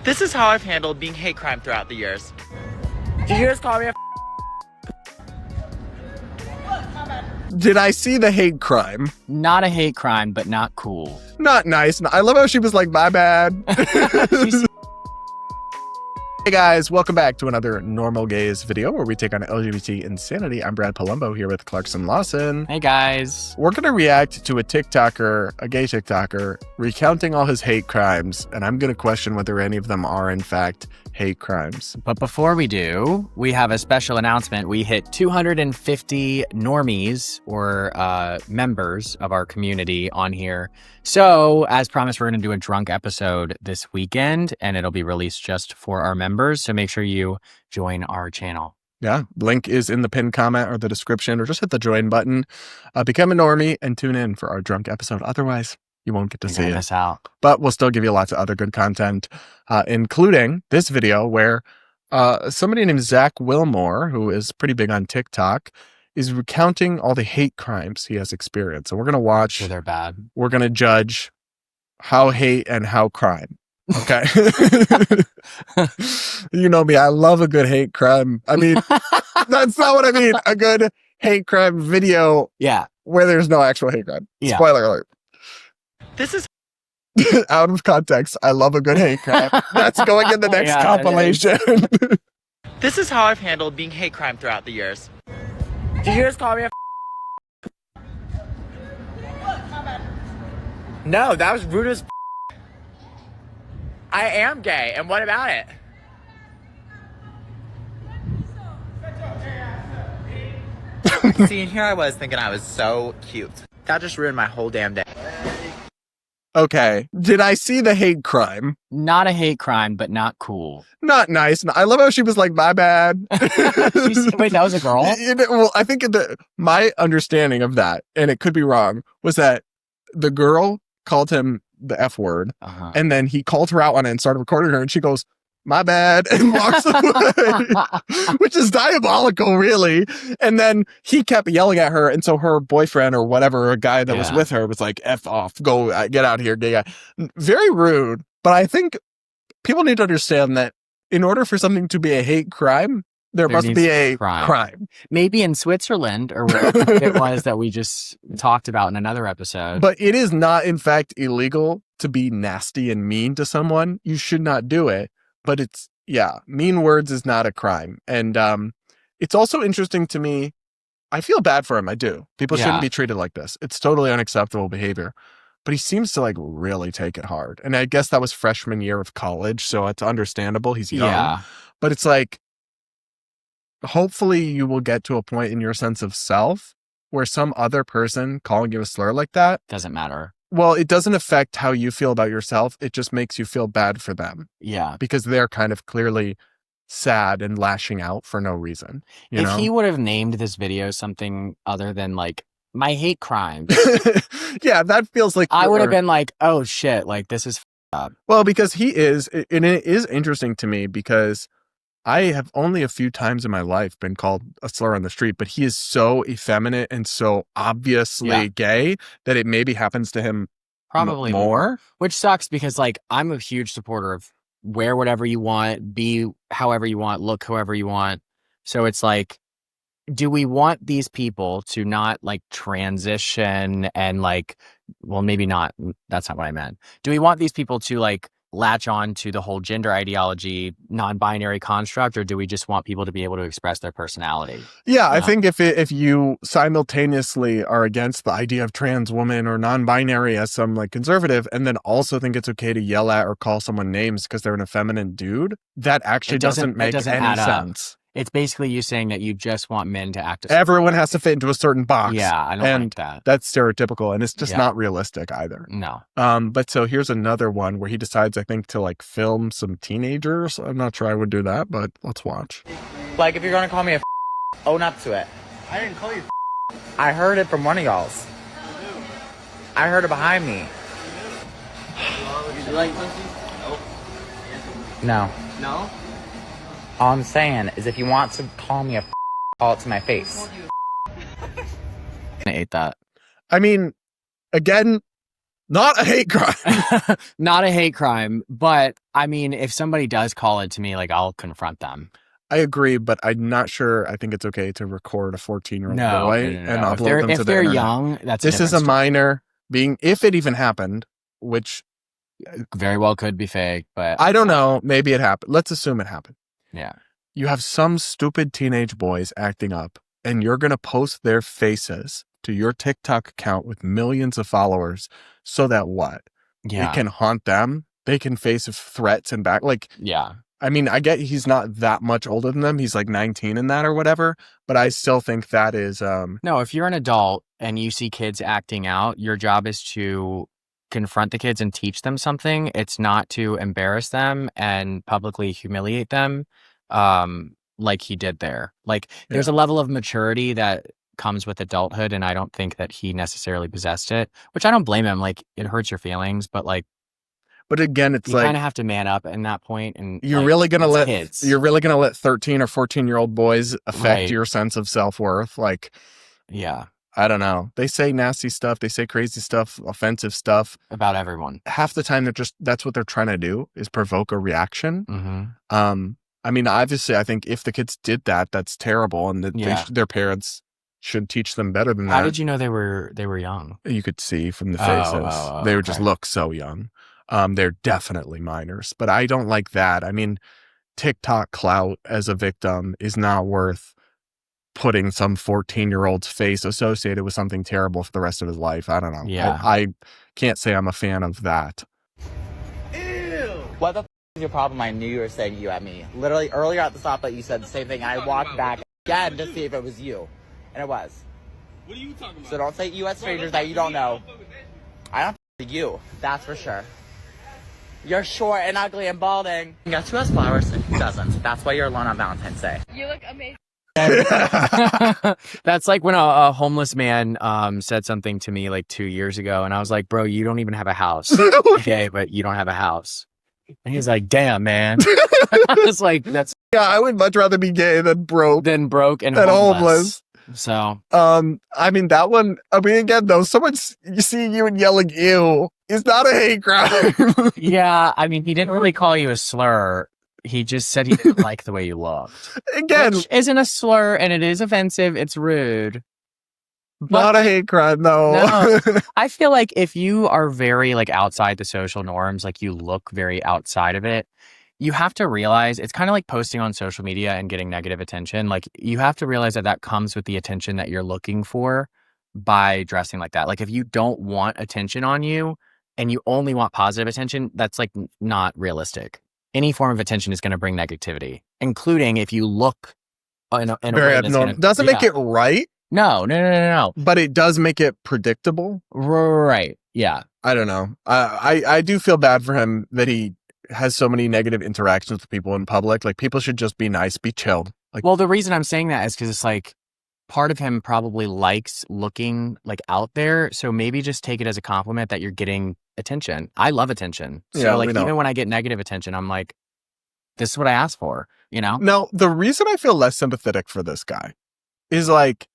This is how I've handled being hate crime throughout the years. Did you just call me a Did I see the hate crime? Not a hate crime, but not cool. Not nice. I love how she was like, my bad. Hey guys, welcome back to another Normal Gays video where we take on LGBT insanity. I'm Brad Polumbo here with Clarkson Lawson. Hey guys. We're going to react to a TikToker, a gay TikToker, recounting all his hate crimes, and I'm going to question whether any of them are in fact hate crimes. But before we do, we have a special announcement. We hit 250 normies or members of our community on here. So as promised, we're going to do a drunk episode this weekend and it'll be released just for our members. So make sure you join our channel. Yeah, link is in the pinned comment or the description, or just hit the join button. Become a normie and tune in for our drunk episode. Otherwise, you won't get to see it. Miss out. But we'll still give you lots of other good content, including this video where somebody named Zach Wilmore, who is pretty big on TikTok, is recounting all the hate crimes he has experienced. So we're going to watch. Sure, they're bad. We're going to judge how hate and how crime. Okay. You know me. I love a good hate crime. I mean, that's not what I mean. A good hate crime video. Yeah. Where there's no actual hate crime. Yeah. Spoiler alert. This is out of context. I love a good hate crime. That's going in the next compilation. This is how I've handled being hate crime throughout the years. Did you just call me a No, that was rude as I am gay, and what about it? See, and here I was thinking I was so cute. That just ruined my whole damn day. Okay. Did I see the hate crime? Not a hate crime, but not cool. Not nice. I love how she was like, my bad. Wait, that was a girl? Well, I think my understanding of that, and it could be wrong, was that the girl called him the F word, and then he called her out on it and started recording her, and she goes, my bad, and walks away, which is diabolical, really. And then he kept yelling at her, and so her boyfriend or whatever, a guy that was with her, was like, F off, go, get out of here, gay guy. Very rude, but I think people need to understand that in order for something to be a hate crime, there must be a crime. Maybe in Switzerland or wherever it was that we just talked about in another episode. But it is not, in fact, illegal to be nasty and mean to someone. You should not do it. But it's, yeah, mean words is not a crime. And it's also interesting to me. I feel bad for him. I do. People shouldn't be treated like this. It's totally unacceptable behavior. But he seems to like really take it hard. And I guess that was freshman year of college. So it's understandable. He's young. Yeah. But it's like, hopefully you will get to a point in your sense of self where some other person calling you a slur like that doesn't matter. Well, it doesn't affect how you feel about yourself. It just makes you feel bad for them. Yeah. Because they're kind of clearly sad and lashing out for no reason. If he would have named this video something other than like, my hate crime. Yeah, that feels like... I would have been like, oh shit, like this is up. Well, because he is, and it is interesting to me because I have only a few times in my life been called a slur on the street, but he is so effeminate and so obviously gay that it maybe happens to him probably more. Which sucks because like I'm a huge supporter of wear whatever you want, be however you want, look however you want. So it's like, do we want these people to not like transition and like, well, maybe not. That's not what I meant. Do we want these people to like latch on to the whole gender ideology, non-binary construct, or do we just want people to be able to express their personality? Yeah, I think if you simultaneously are against the idea of trans woman or non-binary as some like conservative, and then also think it's okay to yell at or call someone names because they're an effeminate dude, that actually doesn't make any sense. It's basically you saying that you just want men to act as everyone has to fit into a certain box. Yeah, I don't like that. That's stereotypical, and it's just not realistic either. No. But so here's another one where he decides, I think, to like film some teenagers. I'm not sure I would do that, but let's watch. Like, if you're gonna call me a own up to it. I didn't call you I heard it from one of y'all's. I heard it behind me. You like pussy? No. No? All I'm saying is if you want to call me a call it to my face. I ate that. I mean, again, Not a hate crime. Not a hate crime, but I mean, if somebody does call it to me, like I'll confront them. I agree, but I'm not sure. I think it's okay to record a 14-year-old No, boy no. and upload them to the if they're internet. young, that's This is a story. minor being, if it even happened, which Very well could be fake, but I don't know. Maybe it happened. Let's assume it happened. Yeah. You have some stupid teenage boys acting up, and you're going to post their faces to your TikTok account with millions of followers so that what? Yeah. It can haunt them. They can face threats and back. Like, Yeah. I mean, I get he's not that much older than them. He's like 19 in that or whatever, but I still think that is, No, if you're an adult and you see kids acting out, your job is to confront the kids and teach them something. It's not to embarrass them and publicly humiliate them, like he did there. Like, there's a level of maturity that comes with adulthood, and I don't think that he necessarily possessed it, which I don't blame him. Like, it hurts your feelings, but like, but again, it's you like kind of have to man up in that point. And you're like, really gonna it's let kids. you're really gonna let 13 or 14-year-old boys affect Right. your sense of self-worth. Like, Yeah, I don't know. They say nasty stuff. They say crazy stuff, offensive stuff. about everyone. Half the time, that's what they're trying to do is provoke a reaction. Mm-hmm. I mean, obviously, I think if the kids did that, that's terrible, and that Yeah. their parents should teach them better than that. How did you know they were young? You could see from the Oh, faces. They would just okay. look so young. They're definitely minors, but I don't like that. I mean, TikTok clout as a victim is not worth putting some 14-year-old's face associated with something terrible for the rest of his life. I don't know. Yeah. I can't say I'm a fan of that. What the is your problem? I knew you were saying you at me. Literally, earlier at the stoplight, you said the same thing. I walked back again to see if it was you. And it was. What are you talking about? So don't say you at strangers that you don't know. I don't f you. That's for sure. You're short and ugly and balding. Guess who has flowers and who doesn't? That's why you're alone on Valentine's Day. You look amazing. That's like when a homeless man said something to me like 2 years ago, and I was like, bro, you don't even have a house. Okay, but you don't have a house. And he's like, damn, man. I was like, that's Yeah, I would much rather be gay than broke. then broke and And homeless. So I mean, that one, I mean, again, though, someone seeing you and yelling ew is not a hate crime. yeah, I mean, he didn't really call you a slur. He just said he didn't like the way you looked. Again, Which isn't a slur, and it is offensive. It's rude. not a hate crime, though. No. I feel like if you are very like outside the social norms, like you look very outside of it, you have to realize it's kind of like posting on social media and getting negative attention. Like, you have to realize that comes with the attention that you're looking for by dressing like that. Like, if you don't want attention on you and you only want positive attention, that's like not realistic. Any form of attention is going to bring negativity, including if you look in a Very way that's abnormal. gonna, Doesn't make it right, No. but it does make it predictable. Right. Yeah. I don't know. I do feel bad for him that he has so many negative interactions with people in public. Like, people should just be nice, be chilled. Like, Well, the reason I'm saying that is because it's like part of him probably likes looking like out there. So maybe just take it as a compliment that you're getting attention. I love attention. So Yeah, like, we know. even when I get negative attention, I'm like, this is what I asked for, you know? now, the reason I feel less sympathetic for this guy is like,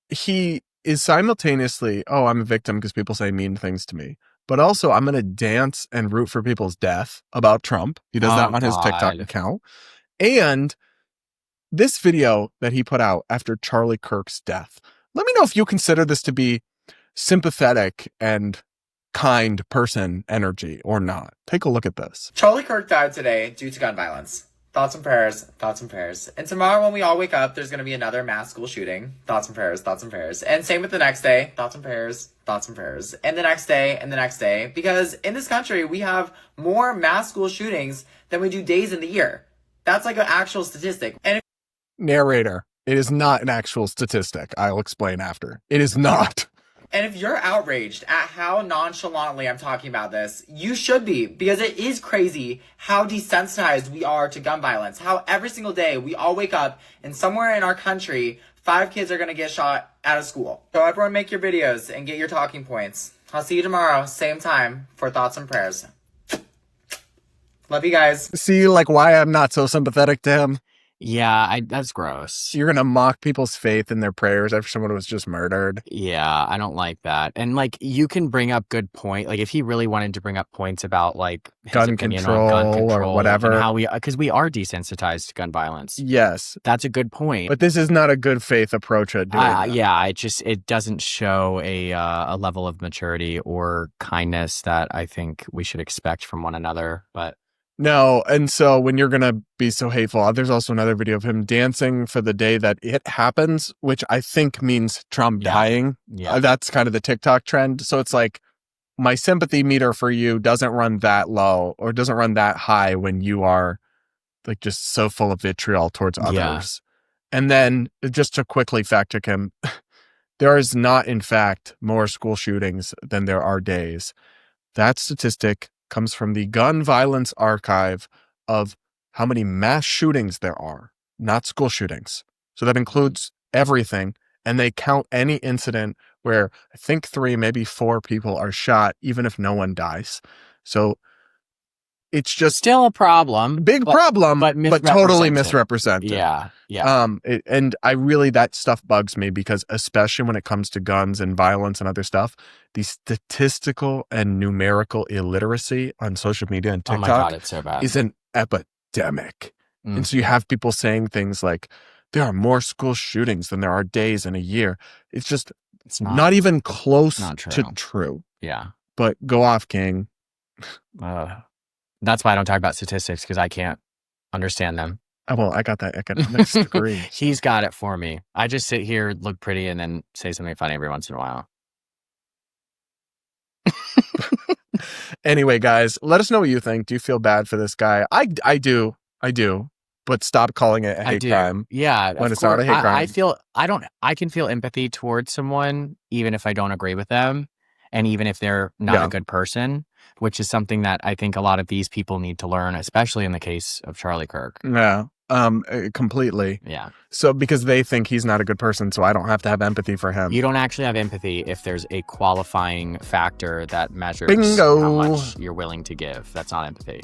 he is simultaneously, oh, I'm a victim because people say mean things to me. But also, I'm going to dance and root for people's death about Trump. He does that on his TikTok God. account. And this video that he put out after Charlie Kirk's death, let me know if you consider this to be sympathetic and kind person energy or not. Take a look at this. Charlie Kirk died today due to gun violence. Thoughts and prayers, thoughts and prayers. And tomorrow when we all wake up, there's going to be another mass school shooting. Thoughts and prayers, thoughts and prayers. And same with the next day. Thoughts and prayers, thoughts and prayers. And the next day, and the next day. Because in this country, we have more mass school shootings than we do days in the year. That's like an actual statistic. And if Narrator, it is not an actual statistic. I'll explain after. It is not. And if you're outraged at how nonchalantly I'm talking about this, you should be, because it is crazy how desensitized we are to gun violence. How every single day we all wake up and somewhere in our country, 5 kids are going to get shot out of school. So everyone make your videos and get your talking points. I'll see you tomorrow, same time, for thoughts and prayers. Love you guys. See, like, why I'm not so sympathetic to him? Yeah, that's gross. You're gonna mock people's faith and their prayers after someone was just murdered. Yeah, I don't like that. And like, you can bring up good point. Like, if he really wanted to bring up points about like his Gun opinion control on gun or control whatever. and how because we are desensitized to gun violence. Yes, That's a good point. but this is not a good faith approach at doing that. Yeah, it doesn't show a level of maturity or kindness that I think we should expect from one another. But No, and so when you're going to be so hateful, there's also another video of him dancing for the day that it happens, which I think means Trump dying. Yeah. That's kind of the TikTok trend. So it's like, my sympathy meter for you doesn't run that low or doesn't run that high when you are like just so full of vitriol towards others. And then just to quickly fact check him, there is not, in fact, more school shootings than there are days. That statistic comes from the Gun Violence Archive of how many mass shootings there are, not school shootings. So that includes everything. And they count any incident where I think 3, maybe 4 people are shot, even if no one dies. So it's just still a problem. Big problem, but totally misrepresented. misrepresented. Yeah. And I really, that stuff bugs me because especially when it comes to guns and violence and other stuff, the statistical and numerical illiteracy on social media and TikTok oh my God, it's so bad. is an epidemic. And so you have people saying things like, there are more school shootings than there are days in a year. It's just not even close to true. Yeah. But go off, King. That's why I don't talk about statistics, because I can't understand them. Well, I got that economics degree. He's got it for me. I just sit here, look pretty, and then say something funny every once in a while. Anyway, guys, let us know what you think. Do you feel bad for this guy? I do. But stop calling it a hate crime. Yeah. When it's not a hate crime. I can feel empathy towards someone, even if I don't agree with them. And even if they're not a good person, which is something that I think a lot of these people need to learn, especially in the case of Charlie Kirk. Yeah, completely. Yeah. So because they think he's not a good person, so I don't have to have empathy for him. You don't actually have empathy if there's a qualifying factor that measures Bingo. how much you're willing to give. That's not empathy.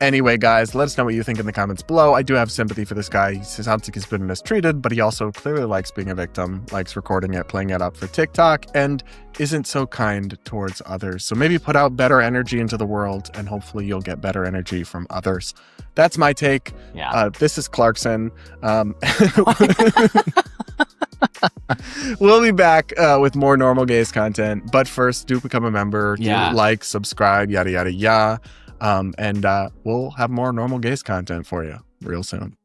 Anyway, guys, let us know what you think in the comments below. I do have sympathy for this guy. He sounds like he's been mistreated, but he also clearly likes being a victim, likes recording it, playing it up for TikTok, and isn't so kind towards others. So maybe put out better energy into the world, and hopefully you'll get better energy from others. That's my take. Yeah. This is Clarkson. We'll be back with more normal gays content. But first, do become a member. Do like, subscribe, yada, yada, yada. And we'll have more normal gays content for you real soon.